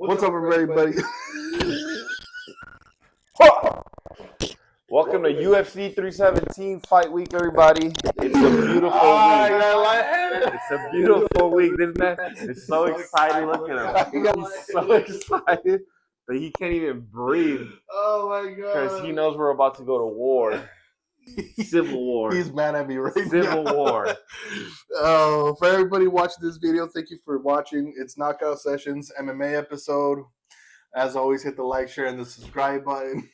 What's up, everybody? Welcome to UFC 317 Fight Week, everybody. It's a beautiful week. It's a beautiful week. This man is so excited. Look at him. He's so excited that he can't even breathe. Oh my god! Because he knows we're about to go to war. Civil war. He's mad at me right now. Civil war. Oh, for everybody watching this video, thank you for watching. It's Knockout Sessions MMA episode. As always, hit the like, share, and the subscribe button.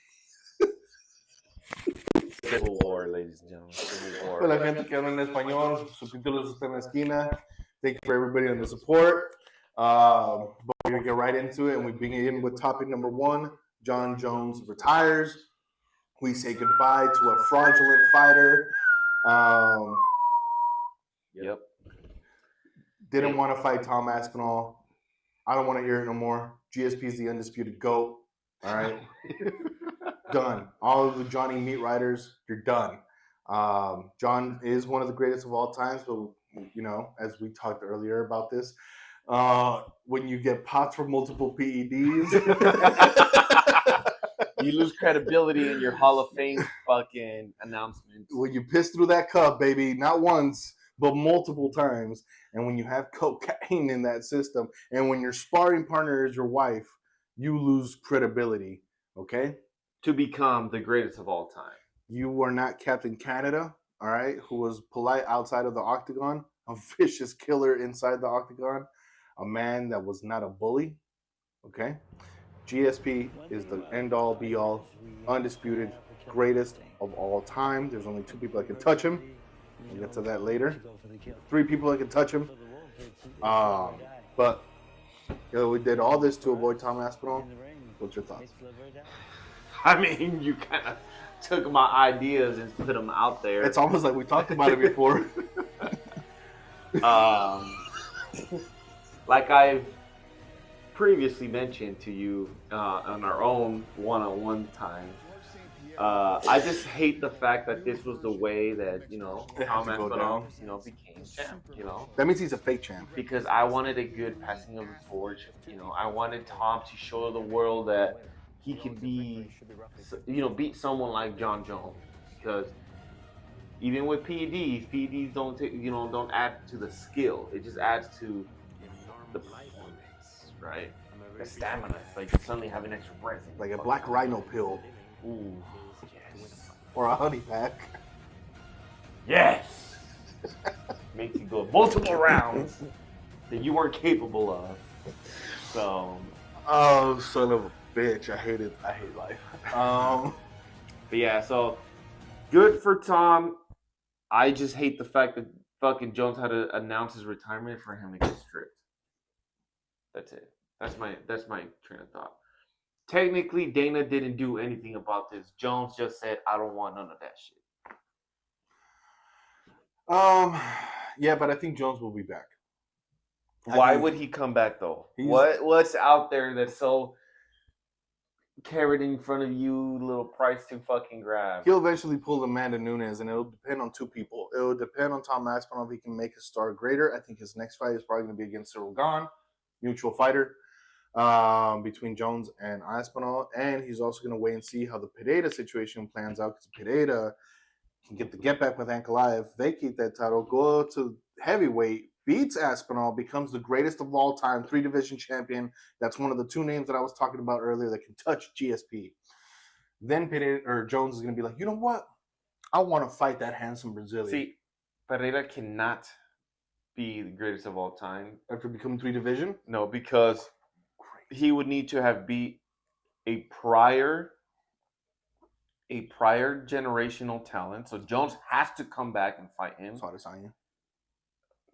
Civil war, ladies and gentlemen. Civil war. Para la gente que habla en español, subtítulos están en la esquina. Thank you for everybody on the support. But we're going to get right into it, and we begin with topic number one. Jon Jones retires. We say goodbye to a fraudulent fighter. Yep. Didn't want to fight Tom Aspinall. I don't want to hear it no more. GSP is the undisputed GOAT. All right. Done. All of the Johnny meat riders, you're done. Jon is one of the greatest of all times, but you know, as we talked earlier about this, when you get popped for multiple PEDs, you lose credibility in your Hall of Fame fucking announcements. When you piss through that cup, baby, not once, but multiple times, and when you have cocaine in that system, and when your sparring partner is your wife, you lose credibility, okay? To become the greatest of all time. You are not Captain Canada, all right, who was polite outside of the octagon, a vicious killer inside the octagon, a man that was not a bully, okay? GSP is the end-all, be-all, undisputed, greatest of all time. There's only two people that can touch him. We'll get to that later. Three people that can touch him. But you know, we did all this to avoid Tom Aspinall. What's your thoughts? I mean, you kind of took my ideas and put them out there. It's almost like we talked about it before. Like I've previously mentioned to you on our own one-on-one time, I just hate the fact that this was the way that, you know, Tom Aspinall, you know, became champ, you know. That means he's a fake champ. Because I wanted a good passing of the torch, you know. I wanted Tom to show the world that he could be, you know, beat someone like Jon Jones. Because even with PEDs don't take, you know, don't add to the skill. It just adds to the performance, right? The stamina. It's like you suddenly have an extra breath. Like a black rhino pill. Ooh, yes. Or a honey pack. Yes. Makes you go multiple rounds that you weren't capable of. So. Oh, son of a bitch! I hate life. But yeah, so good for Tom. I just hate the fact that fucking Jones had to announce his retirement for him to get stripped. That's it. That's my train of thought. Technically, Dana didn't do anything about this. Jones just said, "I don't want none of that shit." Yeah, but I think Jones will be back. Why would he come back though? What's out there that's so carried in front of you, little price to fucking grab? He'll eventually pull Amanda Nunes, and it'll depend on two people. It'll depend on Tom Aspinall if he can make his star greater. I think his next fight is probably going to be against Cyril Gane, mutual fighter between Jones and Aspinall. And he's also going to wait and see how the Pereira situation plans out, because Pereira can get the get back with Ankalaev, vacate that title, go to heavyweight, beats Aspinall, becomes the greatest of all time, 3-division champion. That's one of the two names that I was talking about earlier that can touch GSP. Then Pereira, or Jones is going to be like, you know what? I want to fight that handsome Brazilian. See, Pereira cannot be the greatest of all time. After becoming 3-division? No, because he would need to have beat a prior generational talent. So Jones has to come back and fight him. It's Adesanya.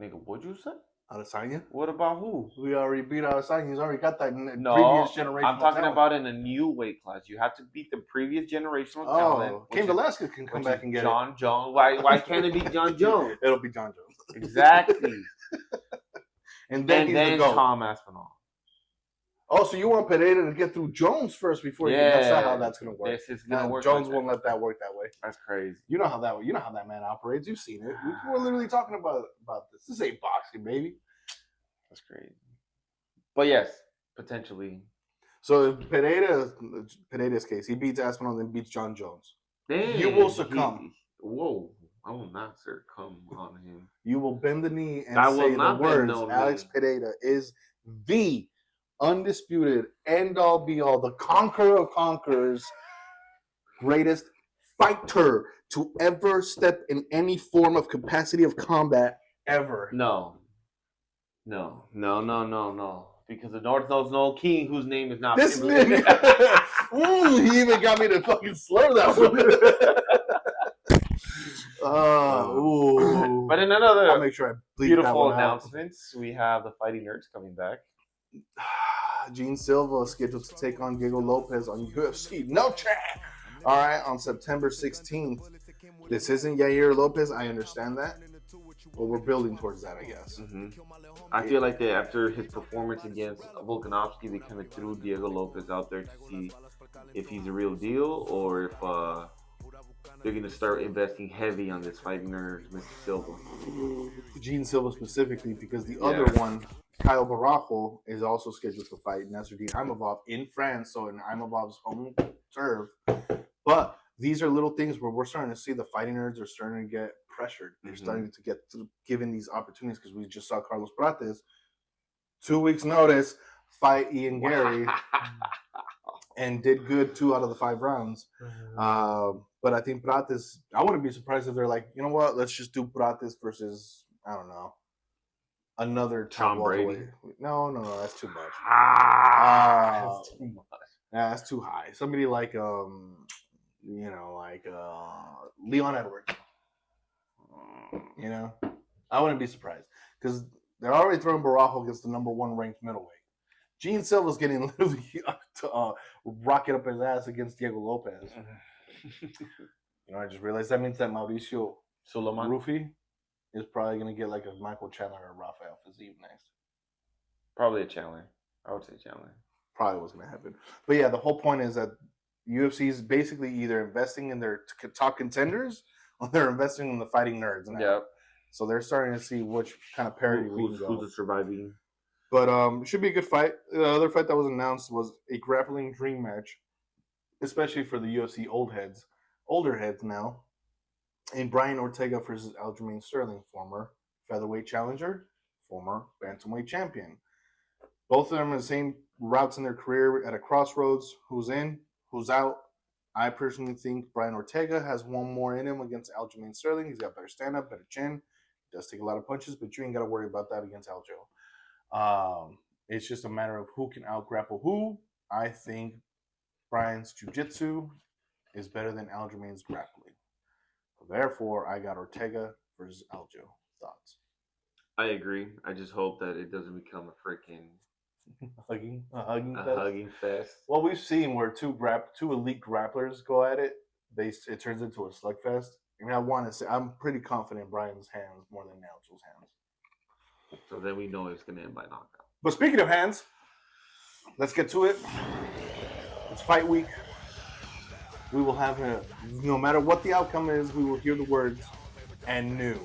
Nigga, what'd you say? Adesanya? What about who? We already beat Adesanya. He's already got that previous generational I'm talking talent. about in a new weight class. You have to beat the previous generational talent. Cain Velasquez can come back and get Jon Jones. Why can't it be Jon Jones? It'll be Jon Jones. Exactly. and then he's the GOAT. Tom Aspinall. Oh, so you want Pereira to get through Jones first before you? That's not how that's going to work. This is going to work. Jones won't let that work that way. That's crazy. You know how that man operates. You've seen it. We were literally talking about this. This ain't boxing, baby. That's crazy. But yes, Potentially. So if Pereira's case, he beats Aspinall, then beats Jon Jones. Dang, You will succumb. Whoa. I will not succumb on him. You will bend the knee and I will say the not bend words, no Alex knee. Pereira is the undisputed end-all be-all, the conqueror of conquerors, greatest fighter to ever step in any form of capacity of combat ever. No. Because the North knows no king whose name is not This Finley. nigga, he even got me to fucking slur that one. But in I'll another make sure I bleep that beautiful one out. announcements, we have the Fighting Nerds coming back. Gene Silva is scheduled to take on Diego Lopez on UFC No Chat. All right, on September 16th. This isn't Yair Lopez. I understand that, but we're building towards that, I guess. Mm-hmm. I feel like that after his performance against Volkanovski, they kind of threw Diego Lopez out there to see if he's a real deal or if they're going to start investing heavy on this Fighting Nerds, Mr. Silva. Gene Silva specifically, because the other one, Kyle Barajo, is also scheduled to fight Nasruddin Imavov in France, so in Imavov's home turf. But these are little things where we're starting to see the Fighting Nerds are starting to get pressured. They're starting to get given these opportunities because we just saw Carlos Prates, 2 weeks notice, fight Ian Gary, and did good 2 out of the 5 rounds. But I think Prates, I wouldn't be surprised if they're like, you know what, let's just do Prates versus, I don't know, another Tom Brady. No, that's too much. That's too much. Yeah, that's too high. Somebody like Leon Edwards. I wouldn't be surprised because they're already throwing Barajo against the number 1 ranked middleweight. Gene Silva's getting literally rocket up his ass against Diego Lopez. I just realized that means that Mauricio Suleiman Rufi is probably going to get like a Michael Chandler or Rafael Fiziev next. Probably a Chandler. I would say Chandler. Probably what's going to happen. But yeah, the whole point is that UFC is basically either investing in their top contenders or they're investing in the Fighting Nerds now. Yep. So they're starting to see which kind of parity who's the surviving. But it should be a good fight. The other fight that was announced was a grappling dream match, especially for the UFC older heads now. And Brian Ortega versus Aljamain Sterling, former featherweight challenger, former bantamweight champion. Both of them are the same routes in their career at a crossroads. Who's in, who's out? I personally think Brian Ortega has one more in him against Aljamain Sterling. He's got better stand-up, better chin. He does take a lot of punches, but you ain't got to worry about that against Aljo. It's just a matter of who can out-grapple who. I think Brian's jiu-jitsu is better than Aljamain's grappling. Therefore, I got Ortega versus Aljo. Thoughts? I agree. I just hope that it doesn't become a freaking hugging fest. Well, we've seen where two elite grapplers go at it. It turns into a slugfest. I mean, I want to say I'm pretty confident in Brian's hands more than Aljo's hands. So then we know it's going to end by knockout. But speaking of hands, let's get to it. It's fight week. We will have no matter what the outcome is, we will hear the words, and new.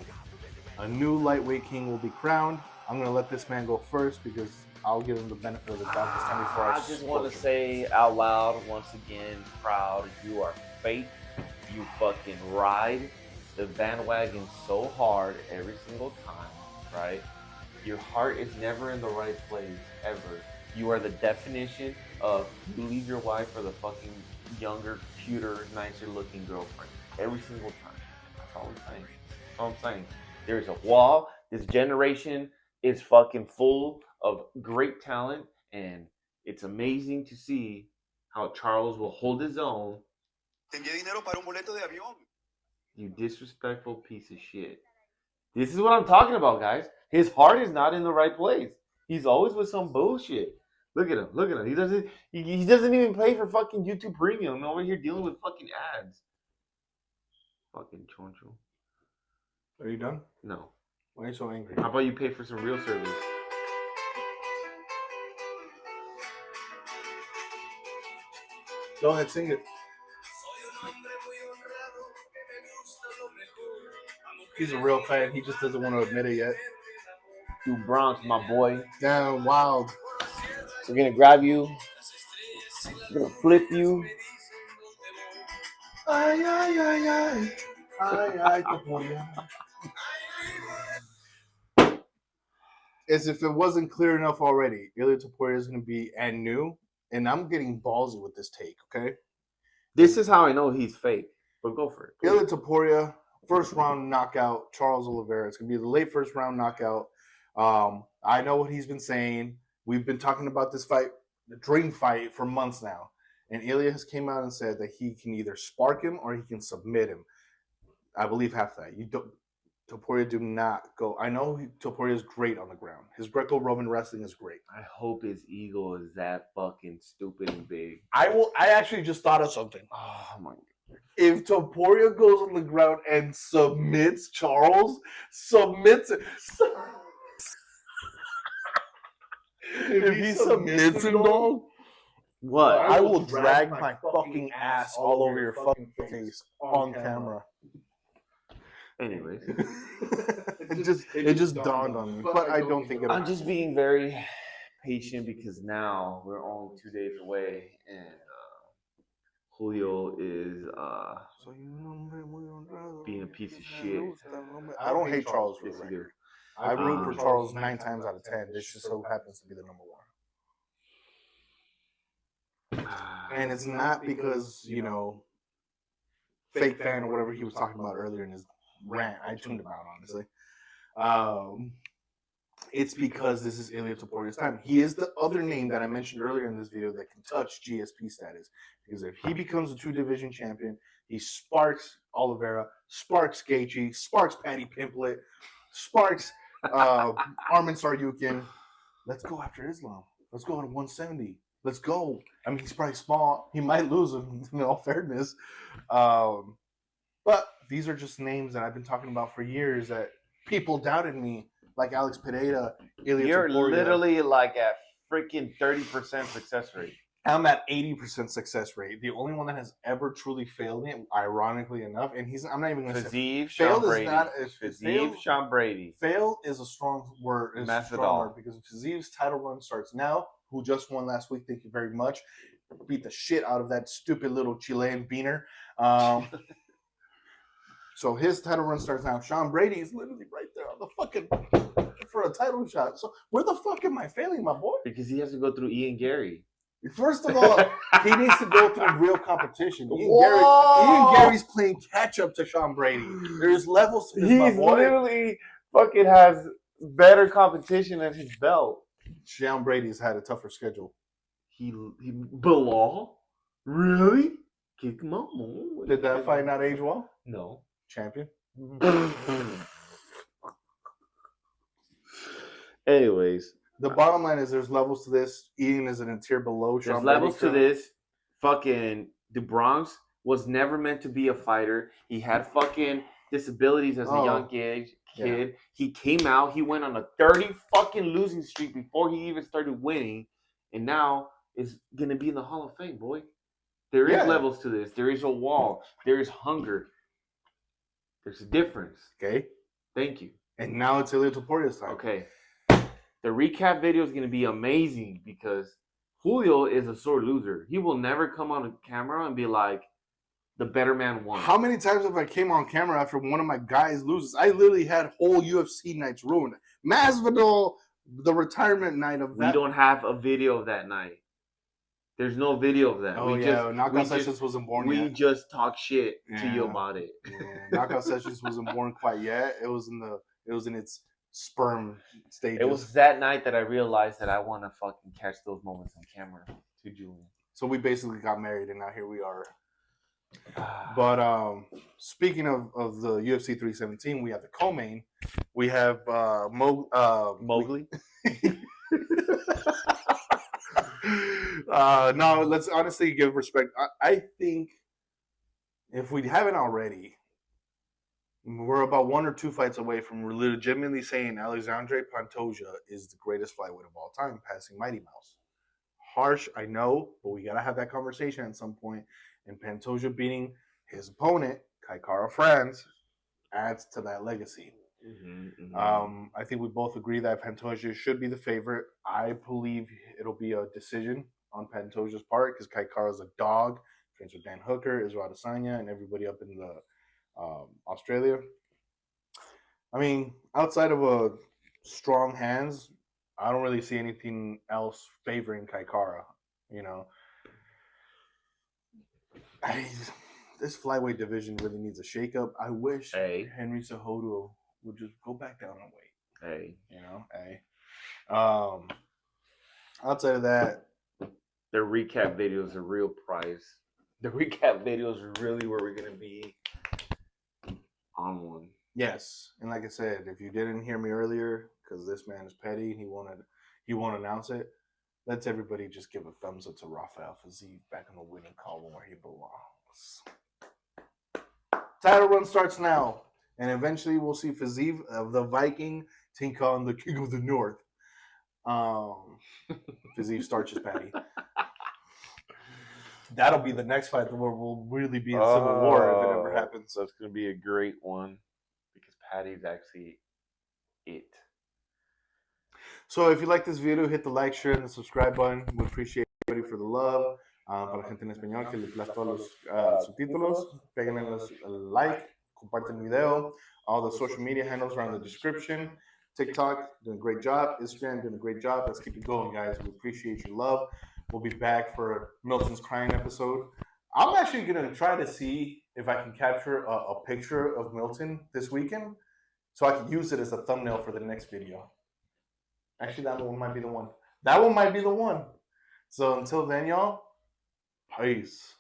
A new lightweight king will be crowned. I'm going to let this man go first because I'll give him the benefit of the doubt this time before I just want to say out loud, once again, proud. You are fake. You fucking ride the bandwagon so hard every single time, right? Your heart is never in the right place, ever. You are the definition of you leave your wife for the fucking younger, cuter, nicer looking girlfriend. Every single time. That's all I'm saying. That's all I'm saying. There's a wall. This generation is fucking full of great talent, and it's amazing to see how Charles will hold his own. You disrespectful piece of shit. This is what I'm talking about, guys. His heart is not in the right place. He's always with some bullshit. Look at him. He doesn't even pay for fucking YouTube Premium. I'm over here dealing with fucking ads. Fucking choncho. Are you done? No. Why are you so angry? How about you pay for some real service? Go ahead, sing it. He's a real fan. He just doesn't want to admit it yet. You Bronx, my boy. Damn, wild. We're gonna grab you. We're gonna flip you. Ay, ay, ay, ay. Ay, ay, Topuria. As if it wasn't clear enough already, Ilya Topuria is going to be and new, and I'm getting ballsy with this take, okay? This is how I know he's fake. But go for it. Ilya Topuria, first round knockout, Charles Oliveira. It's going to be the late first round knockout. I know what he's been saying. We've been talking about this fight, the dream fight, for months now. And Ilya has came out and said that he can either spark him or he can submit him. I believe half that. Topuria do not go. I know Topuria is great on the ground. His Greco-Roman wrestling is great. I hope his ego is that fucking stupid and big. I actually just thought of something. Oh my god. If Topuria goes on the ground and submits Charles, submits it. If he submits him, dog, What? I will drag my fucking ass all over your fucking face on camera. Anyways. it just dawned on me, but I don't think it'll. I'm just being very patient because now we're only 2 days away, and Julio is being a piece of shit. I don't hate Charles for Yes, the you do. record. I root for Charles 9 times out of 10. This just so happens to be the number one. And it's not because, fake fan or whatever he was talking about earlier in his rant. I tuned him out, honestly. It's because this is Ilya Topuria's time. He is the other name that I mentioned earlier in this video that can touch GSP status. Because if he becomes a 2-division champion, he sparks Oliveira, sparks Gaethje, sparks Patty Pimblett, sparks Armin Saryukin. Let's go after Islam. Let's go at 170. Let's go. I mean, he's probably small. He might lose him, in all fairness. But these are just names that I've been talking about for years that people doubted me, like Alex Pereira, Ilya You're Topuria. literally like at freaking 30% success rate. I'm at 80% success rate. The only one that has ever truly failed me, ironically enough, and I'm not even going to say Fazeev, failed Sean is Brady. not Fazeev, Sean Brady. Fail is a strong word. Is a strong word because Fazeev's title run starts now, who just won last week. Thank you very much. Beat the shit out of that stupid little Chilean beaner. So his title run starts now. Sean Brady is literally right there on the fucking for a title shot. So where the fuck am I failing, my boy? Because he has to go through Ian Gary. First of all, he needs to go through real competition. Ian Gary's playing catch up to Sean Brady. There's levels to this, my boy. Literally fucking has better competition at his belt. Sean Brady's had a tougher schedule. He Bilal? Really? Kick him out, man. Did that fight not age well? No. Champion. Anyways, the bottom line is there's levels to this. Ian is in a tier below. There's levels to this. Fucking the Bronx was never meant to be a fighter. He had fucking disabilities as a young kid. Yeah. He came out. He went on a 30 fucking losing streak before he even started winning, and now is gonna be in the Hall of Fame, boy. There is levels to this. There is a wall. There is hunger. There's a difference. Okay. Thank you. And now it's Ilya Topuria's time. Okay. The recap video is going to be amazing because Julio is a sore loser. He will never come on camera and be like, the better man won. How many times have I came on camera after one of my guys loses? I literally had whole UFC nights ruined. Masvidal, the retirement night of that. We don't have a video of that night. There's no video of that. Oh, Knockout Sessions wasn't born yet. We just talk shit to you about it. Yeah. Knockout Sessions wasn't born quite yet. It was in its sperm stages. It was that night that I realized that I want to fucking catch those moments on camera to Julian. So we basically got married, and now here we are. But speaking of the UFC 317, we have the co-main. We have Mowgli. No, let's honestly give respect. I think if we haven't already, we're about 1 or 2 fights away from legitimately saying Alexandre Pantoja is the greatest flyweight of all time, passing Mighty Mouse. Harsh, I know, but we got to have that conversation at some point. And Pantoja beating his opponent, Kai Kara France, adds to that legacy. I think we both agree that Pantoja should be the favorite. I believe it'll be a decision on Pantoja's part because Kai Kara's a dog. Trains with Dan Hooker, Israel Adesanya, and everybody up in the Australia. I mean, outside of a strong hands, I don't really see anything else favoring Kai Kara. You know, this flyweight division really needs a shakeup. I wish Henry Cejudo would just go back down and weight. You know, outside of that, their recap videos are real prize. The recap videos are really where we're gonna be on one. Yes, and like I said, if you didn't hear me earlier, because this man is petty, he won't announce it. Let's everybody just give a thumbs up to Rafael Fiziev back in the winning column where he belongs. Title run starts now, and eventually we'll see Fiziev of the Viking take on the King of the North. Fiziev starches Patty. That'll be the next fight where we'll really be in civil war if it ever happens. So it's going to be a great one because Patty's actually it. So if you like this video, hit the like, share, and the subscribe button. We appreciate everybody for the love. Para la gente en español que les las todos los subtítulos, peguen el like, comparten el video. All the social media handles are in the description. TikTok, doing a great job. Instagram, doing a great job. Let's keep it going, guys. We appreciate your love. We'll be back for Milton's crying episode. I'm actually going to try to see if I can capture a picture of Milton this weekend so I can use it as a thumbnail for the next video. Actually, that one might be the one. That one might be the one. So until then, y'all, peace.